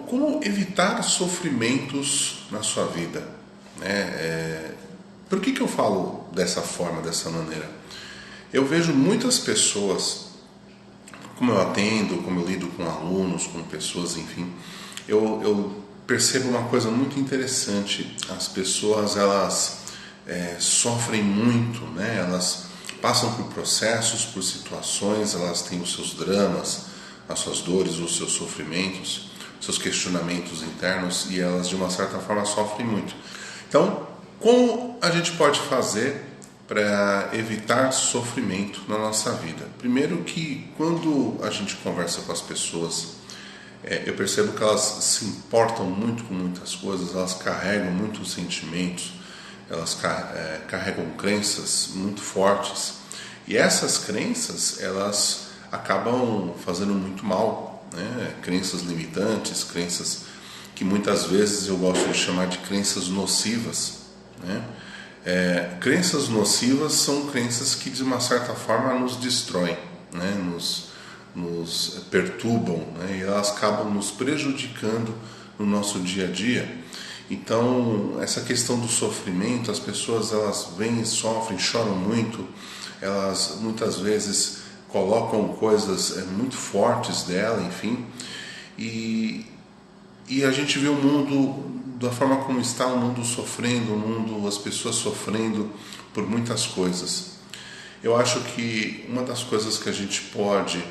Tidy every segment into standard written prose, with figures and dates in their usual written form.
como evitar sofrimentos na sua vida? Por que eu falo dessa forma, dessa maneira? Eu vejo muitas pessoas, como eu atendo, como eu lido com alunos, com pessoas, enfim, eu percebo uma coisa muito interessante. As pessoas, elas sofrem muito, né? Elas passam por processos, por situações, elas têm os seus dramas, as suas dores, os seus sofrimentos, seus questionamentos internos, e elas de uma certa forma sofrem muito. Então, como a gente pode fazer para evitar sofrimento na nossa vida? Primeiro que quando a gente conversa com as pessoas, eu percebo que elas se importam muito com muitas coisas, elas carregam muitos sentimentos, elas carregam crenças muito fortes, e essas crenças, elas acabam fazendo muito mal, né? Crenças limitantes, crenças que muitas vezes eu gosto de chamar de crenças nocivas, né? Crenças nocivas são crenças que de uma certa forma nos destroem, né? nos perturbam, né? E elas acabam nos prejudicando no nosso dia a dia. Então, essa questão do sofrimento, as pessoas, elas vêm, sofrem, choram muito, elas muitas vezes colocam coisas muito fortes dela, enfim, e a gente vê o mundo da forma como está, o mundo sofrendo, as pessoas sofrendo por muitas coisas. Eu acho que uma das coisas que a gente pode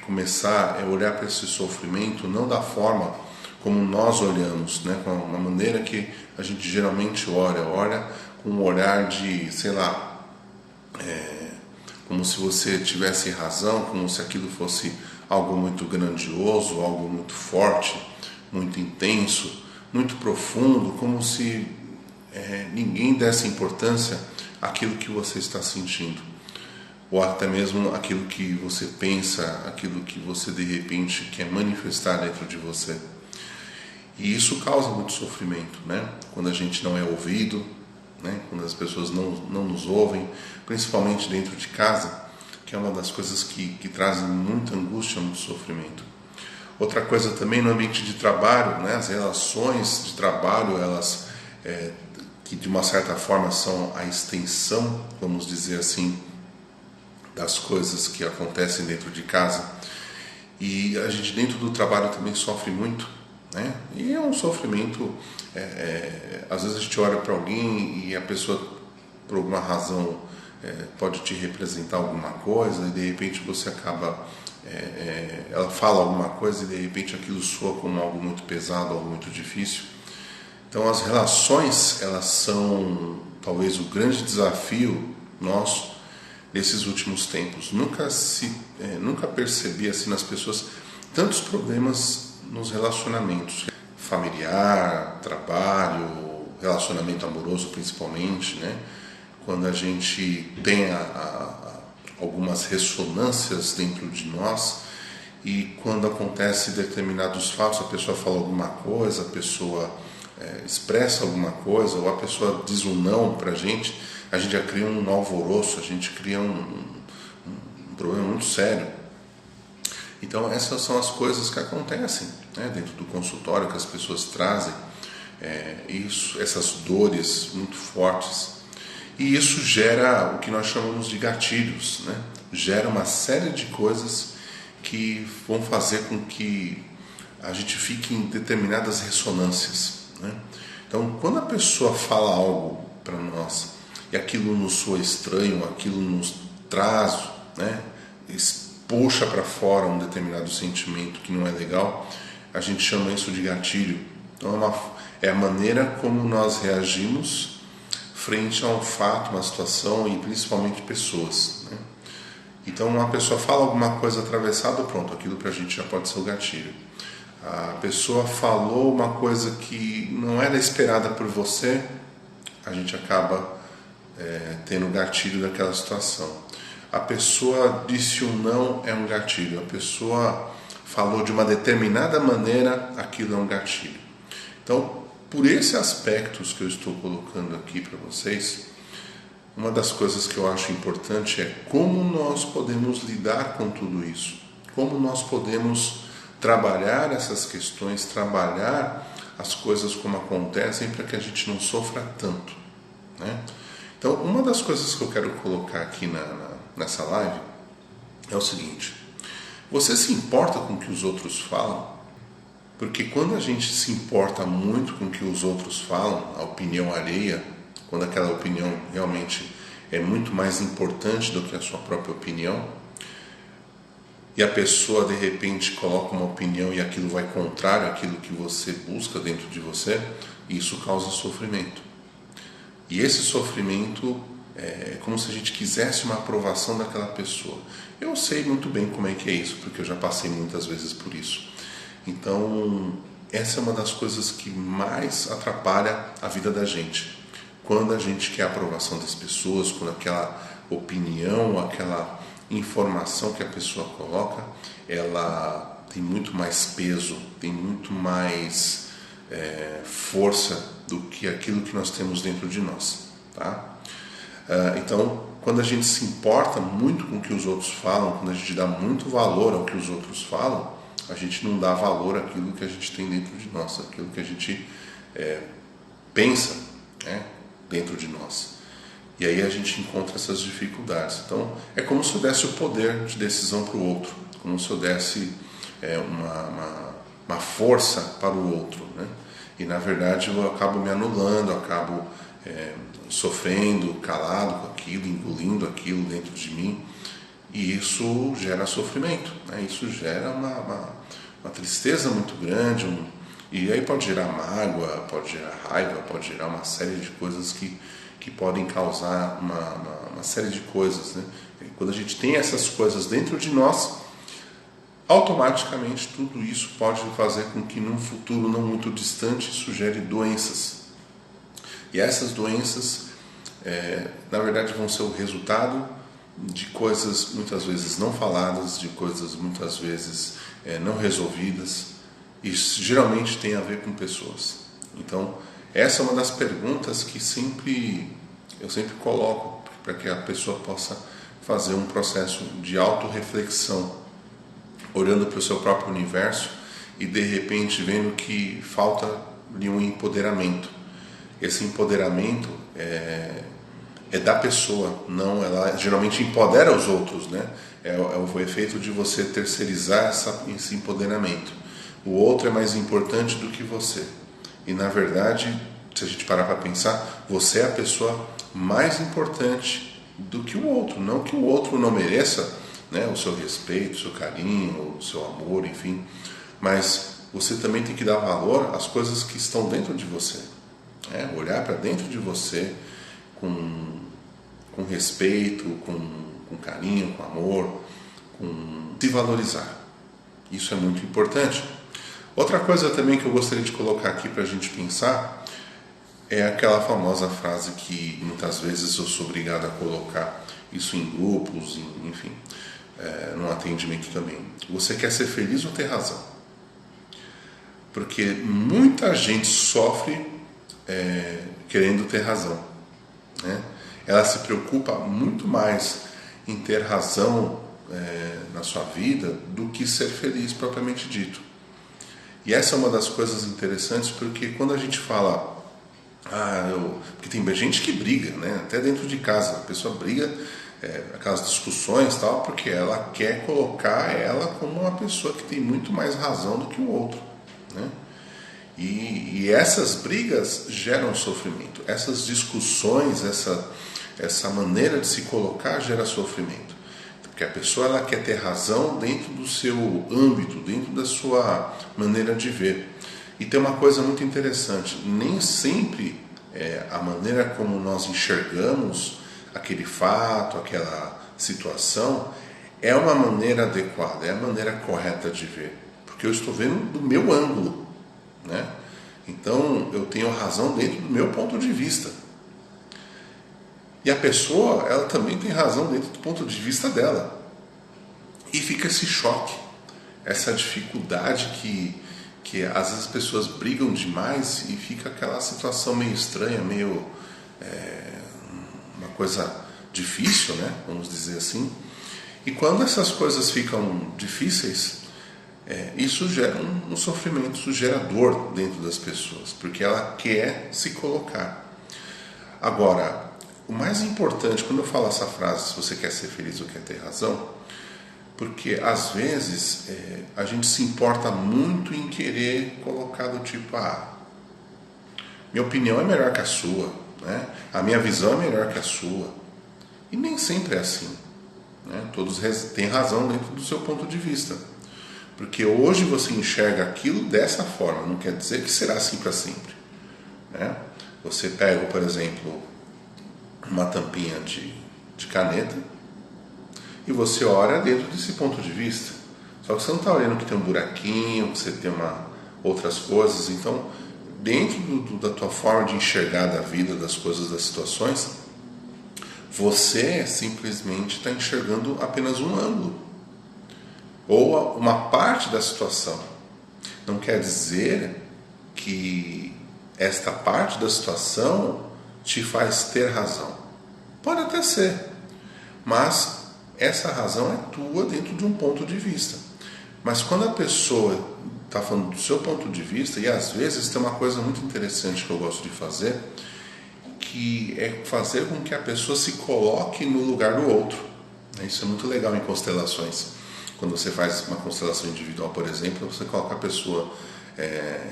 começar é olhar para esse sofrimento não da forma como nós olhamos, né? Com a maneira que a gente geralmente olha com um olhar de, sei lá, como se você tivesse razão, como se aquilo fosse algo muito grandioso, algo muito forte, muito intenso, muito profundo, como se ninguém desse importância àquilo que você está sentindo, ou até mesmo aquilo que você pensa, aquilo que você de repente quer manifestar dentro de você. E isso causa muito sofrimento, né? Quando a gente não é ouvido, né? Quando as pessoas não nos ouvem, principalmente dentro de casa, que é uma das coisas que trazem muita angústia, muito sofrimento. Outra coisa também no ambiente de trabalho, né? As relações de trabalho, elas que de uma certa forma são a extensão, vamos dizer assim, das coisas que acontecem dentro de casa. E a gente dentro do trabalho também sofre muito, né? E é um sofrimento, às vezes a gente olha para alguém e a pessoa, por alguma razão, pode te representar alguma coisa, e de repente você acaba, ela fala alguma coisa e de repente aquilo soa como algo muito pesado, algo muito difícil. Então as relações, elas são talvez o grande desafio nosso nesses últimos tempos. Nunca percebi assim nas pessoas tantos problemas nos relacionamentos, familiar, trabalho, relacionamento amoroso principalmente, né? Quando a gente tem algumas ressonâncias dentro de nós, e quando acontece determinados fatos, a pessoa fala alguma coisa, a pessoa expressa alguma coisa, ou a pessoa diz um não pra gente, a gente já cria um alvoroço, a gente cria um problema muito sério. Então essas são as coisas que acontecem, né, dentro do consultório, que as pessoas trazem essas dores muito fortes, e isso gera o que nós chamamos de gatilhos, né? Gera uma série de coisas que vão fazer com que a gente fique em determinadas ressonâncias, né? Então quando a pessoa fala algo para nós e aquilo nos soa estranho, aquilo nos traz, né, puxa para fora um determinado sentimento que não é legal, a gente chama isso de gatilho. Então é a maneira como nós reagimos frente a um fato, uma situação, e principalmente pessoas, né? Então uma pessoa fala alguma coisa atravessada, pronto, aquilo para a gente já pode ser o gatilho. A pessoa falou uma coisa que não era esperada por você, a gente acaba tendo gatilho daquela situação. A pessoa disse um não, é um gatilho. A pessoa falou de uma determinada maneira, aquilo é um gatilho. Então, por esses aspectos que eu estou colocando aqui para vocês, uma das coisas que eu acho importante é como nós podemos lidar com tudo isso. Como nós podemos trabalhar essas questões, trabalhar as coisas como acontecem para que a gente não sofra tanto, né? Então, uma das coisas que eu quero colocar aqui nessa live é o seguinte: você se importa com o que os outros falam? Porque quando a gente se importa muito com o que os outros falam, a opinião alheia, quando aquela opinião realmente é muito mais importante do que a sua própria opinião, e a pessoa de repente coloca uma opinião e aquilo vai contrário àquilo que você busca dentro de você, isso causa sofrimento. E esse sofrimento é como se a gente quisesse uma aprovação daquela pessoa. Eu sei muito bem como é que é isso, porque eu já passei muitas vezes por isso. Então, essa é uma das coisas que mais atrapalha a vida da gente. Quando a gente quer a aprovação das pessoas, quando aquela opinião, aquela informação que a pessoa coloca, ela tem muito mais peso, tem muito mais força do que aquilo que nós temos dentro de nós, tá? Então, quando a gente se importa muito com o que os outros falam, quando a gente dá muito valor ao que os outros falam, a gente não dá valor àquilo que a gente tem dentro de nós, àquilo que a gente pensa, né, dentro de nós. E aí a gente encontra essas dificuldades. Então, é como se eu desse o poder de decisão para o outro, como se eu desse uma força para o outro, né? E na verdade eu acabo me anulando, eu acabo sofrendo, calado com aquilo, engolindo aquilo dentro de mim, e isso gera sofrimento, né? Isso gera uma tristeza muito grande, e aí pode gerar mágoa, pode gerar raiva, pode gerar uma série de coisas que podem causar uma série de coisas, né? E quando a gente tem essas coisas dentro de nós, automaticamente tudo isso pode fazer com que num futuro não muito distante isso gere doenças. E essas doenças, na verdade, vão ser o resultado de coisas muitas vezes não faladas, de coisas muitas vezes não resolvidas, e geralmente tem a ver com pessoas. Então, essa é uma das perguntas que eu sempre coloco para que a pessoa possa fazer um processo de autorreflexão, olhando para o seu próprio universo e de repente vendo que falta de um empoderamento. Esse empoderamento é da pessoa, não, ela geralmente empodera os outros, né? É o efeito de você terceirizar esse empoderamento. O outro é mais importante do que você. E na verdade, se a gente parar para pensar, você é a pessoa mais importante do que o outro. Não que o outro não mereça, né, o seu respeito, o seu carinho, o seu amor, enfim. Mas você também tem que dar valor às coisas que estão dentro de você. Olhar para dentro de você com respeito, com carinho, com amor, com se valorizar. Isso é muito importante. Outra coisa também que eu gostaria de colocar aqui para a gente pensar é aquela famosa frase que muitas vezes eu sou obrigado a colocar isso em grupos, enfim, no atendimento também. Você quer ser feliz ou ter razão? Porque muita gente sofre querendo ter razão, né? Ela se preocupa muito mais em ter razão na sua vida do que ser feliz propriamente dito. E essa é uma das coisas interessantes, porque quando a gente fala porque tem gente que briga, né? Até dentro de casa a pessoa briga, aquelas discussões tal, porque ela quer colocar ela como uma pessoa que tem muito mais razão do que o outro, né? E essas brigas geram sofrimento, essas discussões, essa maneira de se colocar gera sofrimento, porque a pessoa ela quer ter razão dentro do seu âmbito, dentro da sua maneira de ver. E tem uma coisa muito interessante, nem sempre a maneira como nós enxergamos aquele fato, aquela situação, é uma maneira adequada, é a maneira correta de ver, porque eu estou vendo do meu ângulo, né? Então eu tenho razão dentro do meu ponto de vista. E a pessoa, ela também tem razão dentro do ponto de vista dela. E fica esse choque, essa dificuldade que às vezes as pessoas brigam demais e fica aquela situação meio estranha, meio uma coisa difícil, né? Vamos dizer assim. E quando essas coisas ficam difíceis, isso gera um sofrimento, isso gera dor dentro das pessoas, porque ela quer se colocar. Agora, o mais importante, quando eu falo essa frase, se você quer ser feliz ou quer ter razão, porque às vezes a gente se importa muito em querer colocar do tipo, minha opinião é melhor que a sua, né? A minha visão é melhor que a sua. E nem sempre é assim, né? Todos têm razão dentro do seu ponto de vista. Porque hoje você enxerga aquilo dessa forma, não quer dizer que será assim para sempre, né? Você pega, por exemplo, uma tampinha de caneta e você olha dentro desse ponto de vista. Só que você não está olhando que tem um buraquinho, que você tem outras coisas. Então, dentro da tua forma de enxergar da vida, das coisas, das situações, você simplesmente está enxergando apenas um ângulo ou uma parte da situação. Não quer dizer que esta parte da situação te faz ter razão. Pode até ser, mas essa razão é tua dentro de um ponto de vista. Mas quando a pessoa está falando do seu ponto de vista, e às vezes tem uma coisa muito interessante que eu gosto de fazer, que é fazer com que a pessoa se coloque no lugar do outro. Isso é muito legal em constelações. Quando você faz uma constelação individual, por exemplo, você coloca a pessoa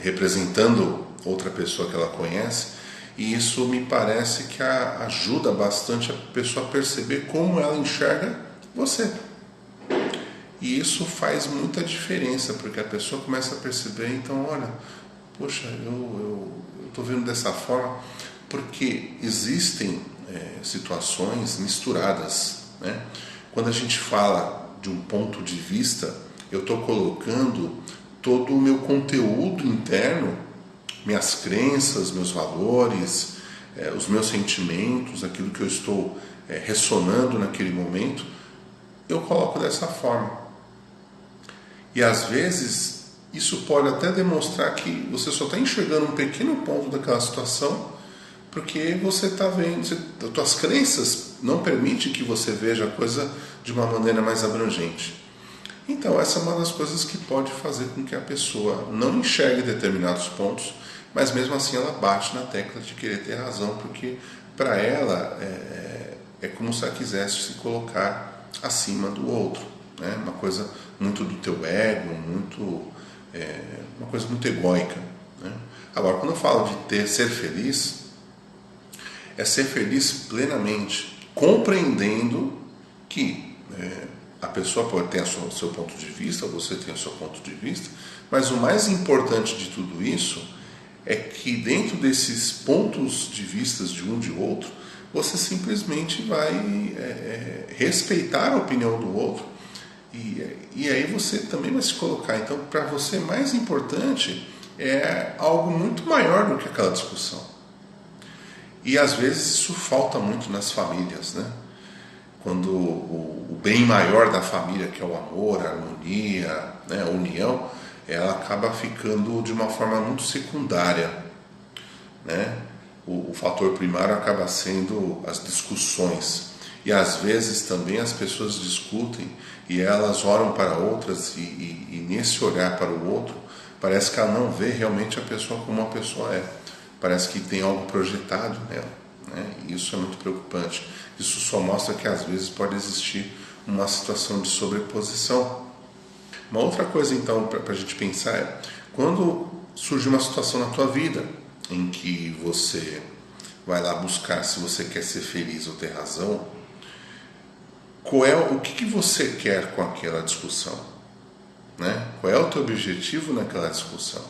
representando outra pessoa que ela conhece, e isso me parece que ajuda bastante a pessoa a perceber como ela enxerga você. E isso faz muita diferença, porque a pessoa começa a perceber, então, olha, poxa, eu estou vendo dessa forma, porque existem situações misturadas, né? Quando a gente fala de um ponto de vista, eu estou colocando todo o meu conteúdo interno, minhas crenças, meus valores, os meus sentimentos, aquilo que eu estou ressonando naquele momento, eu coloco dessa forma. E às vezes isso pode até demonstrar que você só está enxergando um pequeno ponto daquela situação, porque você está vendo, as tuas crenças não permitem que você veja a coisa de uma maneira mais abrangente. Então essa é uma das coisas que pode fazer com que a pessoa não enxergue determinados pontos, mas mesmo assim ela bate na tecla de querer ter razão, porque para ela é como se ela quisesse se colocar acima do outro, né? Uma coisa muito do teu ego, uma coisa muito egóica, né? Agora, quando eu falo de ser feliz, é ser feliz plenamente, compreendendo que a pessoa pode ter o seu ponto de vista, você tem o seu ponto de vista, mas o mais importante de tudo isso é que dentro desses pontos de vista de um de outro, você simplesmente vai respeitar a opinião do outro, e aí você também vai se colocar. Então, para você, mais importante é algo muito maior do que aquela discussão. E às vezes isso falta muito nas famílias, né? Quando o bem maior da família, que é o amor, a harmonia, né, a união, ela acaba ficando de uma forma muito secundária, né? O fator primário acaba sendo as discussões. E às vezes também as pessoas discutem e elas olham para outras e nesse olhar para o outro, parece que ela não vê realmente a pessoa como a pessoa é. Parece que tem algo projetado nela, né? E isso é muito preocupante. Isso só mostra que às vezes pode existir uma situação de sobreposição. Uma outra coisa então para a gente pensar é, quando surge uma situação na tua vida em que você vai lá buscar se você quer ser feliz ou ter razão, o que você quer com aquela discussão, né? Qual é o teu objetivo naquela discussão?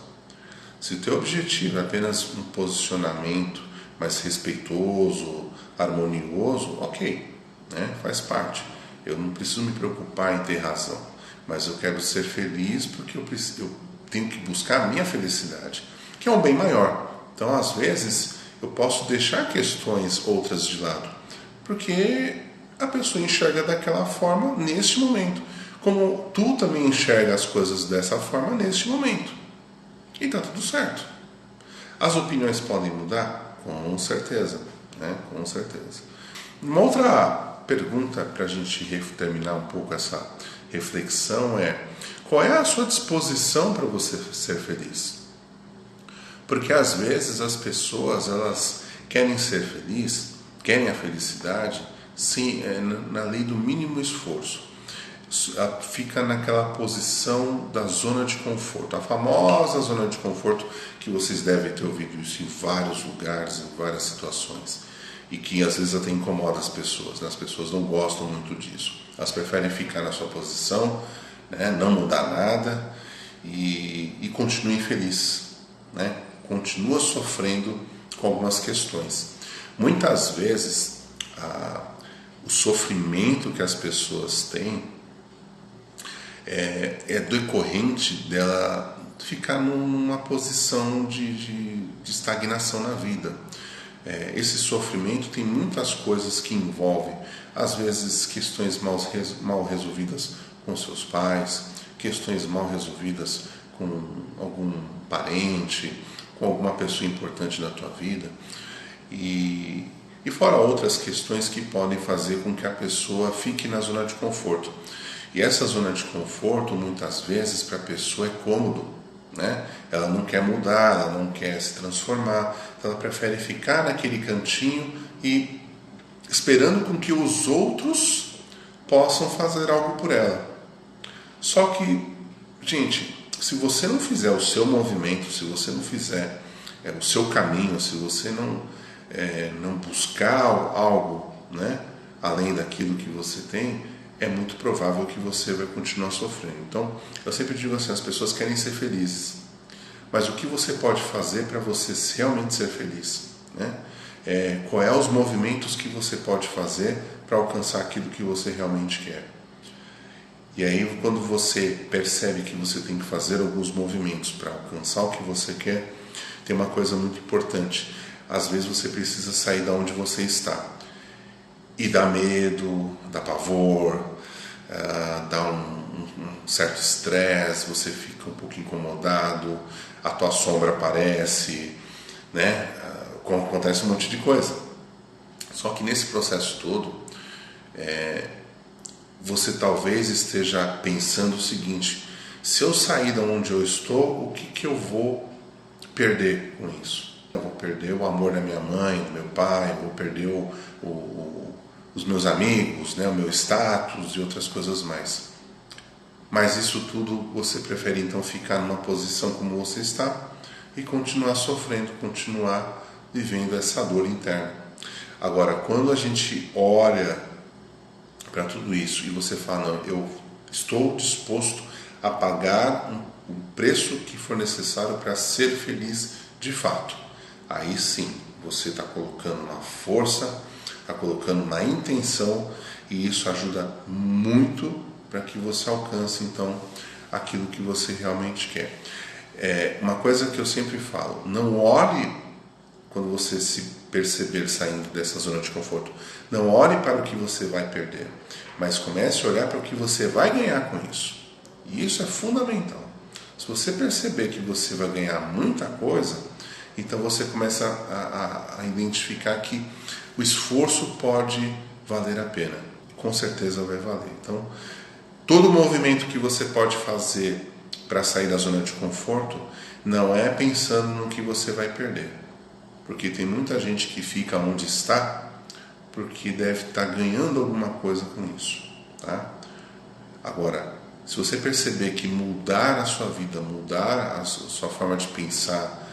Se o teu objetivo é apenas um posicionamento mais respeitoso, harmonioso, ok, né? Faz parte. Eu não preciso me preocupar em ter razão, mas eu quero ser feliz porque eu tenho que buscar a minha felicidade, que é um bem maior. Então, às vezes, eu posso deixar questões outras de lado, porque a pessoa enxerga daquela forma neste momento, como tu também enxerga as coisas dessa forma neste momento. E está tudo certo. As opiniões podem mudar? Com certeza, né? Com certeza. Uma outra pergunta para a gente terminar um pouco essa reflexão é: qual é a sua disposição para você ser feliz? Porque às vezes as pessoas, elas querem ser felizes, querem a felicidade, sim, na lei do mínimo esforço. Fica naquela posição da zona de conforto, a famosa zona de conforto, que vocês devem ter ouvido isso em vários lugares, em várias situações, e que às vezes até incomoda as pessoas, né? As pessoas não gostam muito disso, elas preferem ficar na sua posição, né? Não mudar nada e continuem felizes, né? Continua sofrendo com algumas questões. Muitas vezes o sofrimento que as pessoas têm é decorrente dela ficar numa posição de estagnação na vida. Esse sofrimento tem muitas coisas que envolvem, às vezes, questões mal resolvidas com seus pais, questões mal resolvidas com algum parente, com alguma pessoa importante na tua vida, e fora outras questões que podem fazer com que a pessoa fique na zona de conforto. E essa zona de conforto, muitas vezes, para a pessoa é cômodo, né? Ela não quer mudar, ela não quer se transformar, então ela prefere ficar naquele cantinho e esperando com que os outros possam fazer algo por ela. Só que, gente, se você não fizer o seu movimento, se você não fizer o seu caminho, se você não buscar algo, né, além daquilo que você tem, é muito provável que você vai continuar sofrendo. Então, eu sempre digo assim, as pessoas querem ser felizes, mas o que você pode fazer para você realmente ser feliz, né? Qual é os movimentos que você pode fazer para alcançar aquilo que você realmente quer? E aí, quando você percebe que você tem que fazer alguns movimentos para alcançar o que você quer, tem uma coisa muito importante. Às vezes você precisa sair da onde você está. E dá medo, dá pavor, dá um certo estresse, você fica um pouco incomodado, a tua sombra aparece, né? Acontece um monte de coisa. Só que nesse processo todo, você talvez esteja pensando o seguinte: se eu sair de onde eu estou, o que eu vou perder com isso? Eu vou perder o amor da minha mãe, do meu pai, eu vou perder os meus amigos, né, o meu status e outras coisas mais. Mas isso tudo você prefere então ficar numa posição como você está e continuar sofrendo, continuar vivendo essa dor interna. Agora, quando a gente olha para tudo isso e você fala: não, eu estou disposto a pagar o preço que for necessário para ser feliz de fato, aí sim você está colocando uma força, está colocando uma intenção, e isso ajuda muito para que você alcance então aquilo que você realmente quer. Uma coisa que eu sempre falo: não olhe, quando você se perceber saindo dessa zona de conforto, não olhe para o que você vai perder, mas comece a olhar para o que você vai ganhar com isso. E isso é fundamental. Se você perceber que você vai ganhar muita coisa, então você começa a identificar que o esforço pode valer a pena. Com certeza vai valer. Então, todo movimento que você pode fazer para sair da zona de conforto não é pensando no que você vai perder. Porque tem muita gente que fica onde está porque deve estar ganhando alguma coisa com isso, tá? Agora, se você perceber que mudar a sua vida, mudar a sua forma de pensar,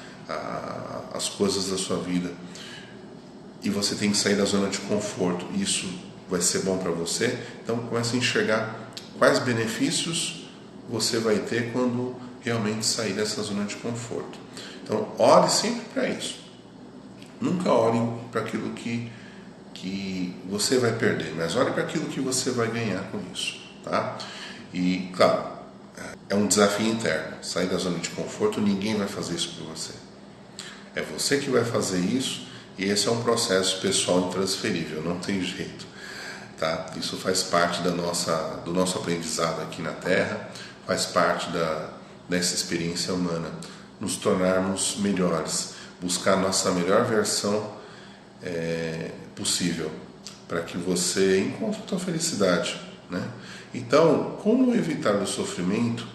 as coisas da sua vida, e você tem que sair da zona de conforto, e isso vai ser bom para você, então comece a enxergar quais benefícios você vai ter quando realmente sair dessa zona de conforto. Então, olhe sempre para isso. Nunca olhe para aquilo que você vai perder, mas olhe para aquilo que você vai ganhar com isso, tá? E, claro, é um desafio interno. Sair da zona de conforto, ninguém vai fazer isso por você. É você que vai fazer isso, e esse é um processo pessoal intransferível, não tem jeito, tá? Isso faz parte do nosso aprendizado aqui na Terra, faz parte dessa experiência humana, nos tornarmos melhores, buscar a nossa melhor versão possível, para que você encontre a tua felicidade, né? Então, como evitar o sofrimento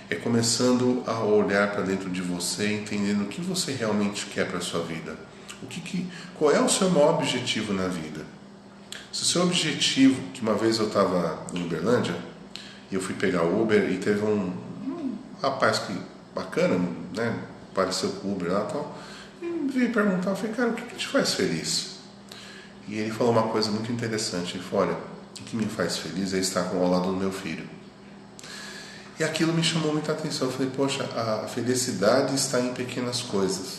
é começando a olhar para dentro de você, entendendo o que você realmente quer para a sua vida. Qual é o seu maior objetivo na vida? Se o seu objetivo, que uma vez eu estava em Uberlândia, e eu fui pegar o Uber e teve um rapaz que bacana, né? Apareceu com o Uber lá e tal, e veio perguntar, eu falei, cara, o que te faz feliz? E ele falou uma coisa muito interessante, ele falou, olha, o que me faz feliz é estar ao lado do meu filho. E aquilo me chamou muita atenção, eu falei, poxa, a felicidade está em pequenas coisas,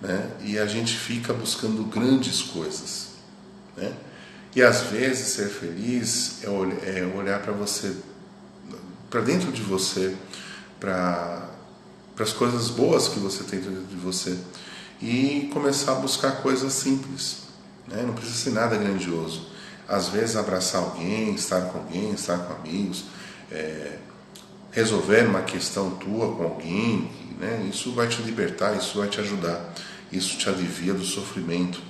né? E a gente fica buscando grandes coisas, né? E às vezes ser feliz é olhar para você, para dentro de você, para as coisas boas que você tem dentro de você e começar a buscar coisas simples, né? Não precisa ser nada grandioso. Às vezes abraçar alguém, estar com amigos, resolver uma questão tua com alguém, né? Isso vai te libertar, isso vai te ajudar, isso te alivia do sofrimento,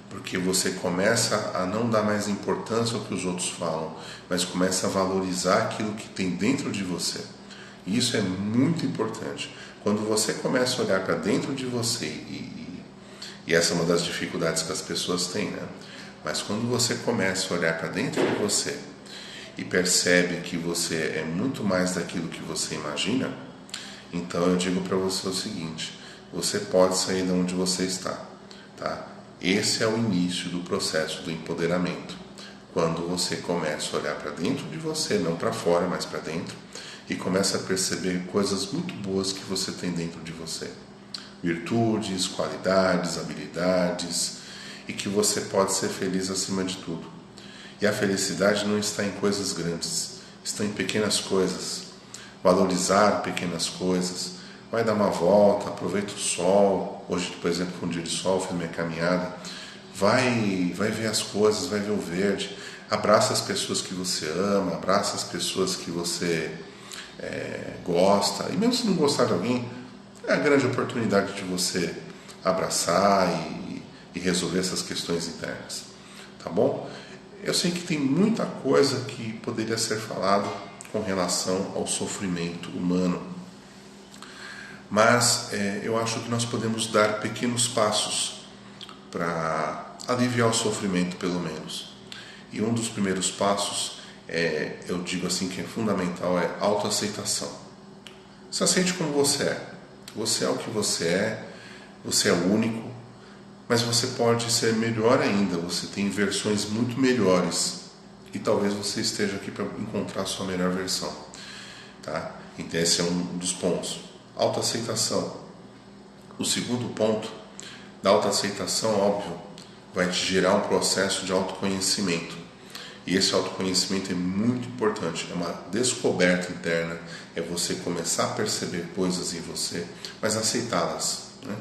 porque você começa a não dar mais importância ao que os outros falam, mas começa a valorizar aquilo que tem dentro de você. E isso é muito importante. Quando você começa a olhar para dentro de você, e essa é uma das dificuldades que as pessoas têm, né? Mas quando você começa a olhar para dentro de você e percebe que você é muito mais daquilo que você imagina, então eu digo para você o seguinte, você pode sair de onde você está, tá? Esse é o início do processo do empoderamento, quando você começa a olhar para dentro de você, não para fora, mas para dentro, e começa a perceber coisas muito boas que você tem dentro de você, virtudes, qualidades, habilidades, e que você pode ser feliz acima de tudo. E a felicidade não está em coisas grandes, está em pequenas coisas. Valorizar pequenas coisas. Vai dar uma volta, aproveita o sol. Hoje, por exemplo, foi um dia de sol, fiz minha caminhada. Vai ver as coisas, vai ver o verde. Abraça as pessoas que você ama, abraça as pessoas que você gosta. E mesmo se não gostar de alguém, é a grande oportunidade de você abraçar e resolver essas questões internas. Tá bom? Eu sei que tem muita coisa que poderia ser falado com relação ao sofrimento humano, mas eu acho que nós podemos dar pequenos passos para aliviar o sofrimento, pelo menos. E um dos primeiros passos, eu digo assim que é fundamental, é autoaceitação. Se aceite como você é. Você é o que você é único, mas você pode ser melhor ainda, você tem versões muito melhores e talvez você esteja aqui para encontrar a sua melhor versão, tá? Então esse é um dos pontos, autoaceitação. O segundo ponto da autoaceitação, óbvio, vai te gerar um processo de autoconhecimento, e esse autoconhecimento é muito importante, é uma descoberta interna, é você começar a perceber coisas em você, mas aceitá-las, né?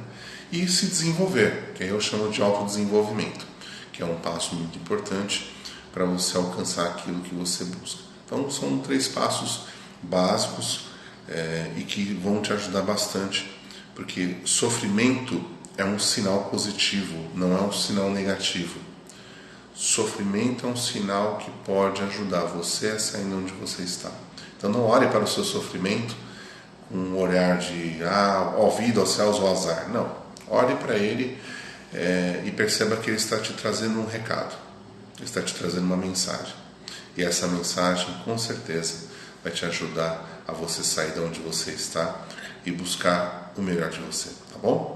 E se desenvolver, que aí eu chamo de autodesenvolvimento, que é um passo muito importante para você alcançar aquilo que você busca. Então são 3 passos básicos e que vão te ajudar bastante, porque sofrimento é um sinal positivo, não é um sinal negativo. Sofrimento é um sinal que pode ajudar você a sair de onde você está. Então não olhe para o seu sofrimento com um olhar de ó vida, ó céus, ó azar. Não. Olhe para ele e perceba que ele está te trazendo um recado, ele está te trazendo uma mensagem. E essa mensagem, com certeza, vai te ajudar a você sair de onde você está e buscar o melhor de você, tá bom?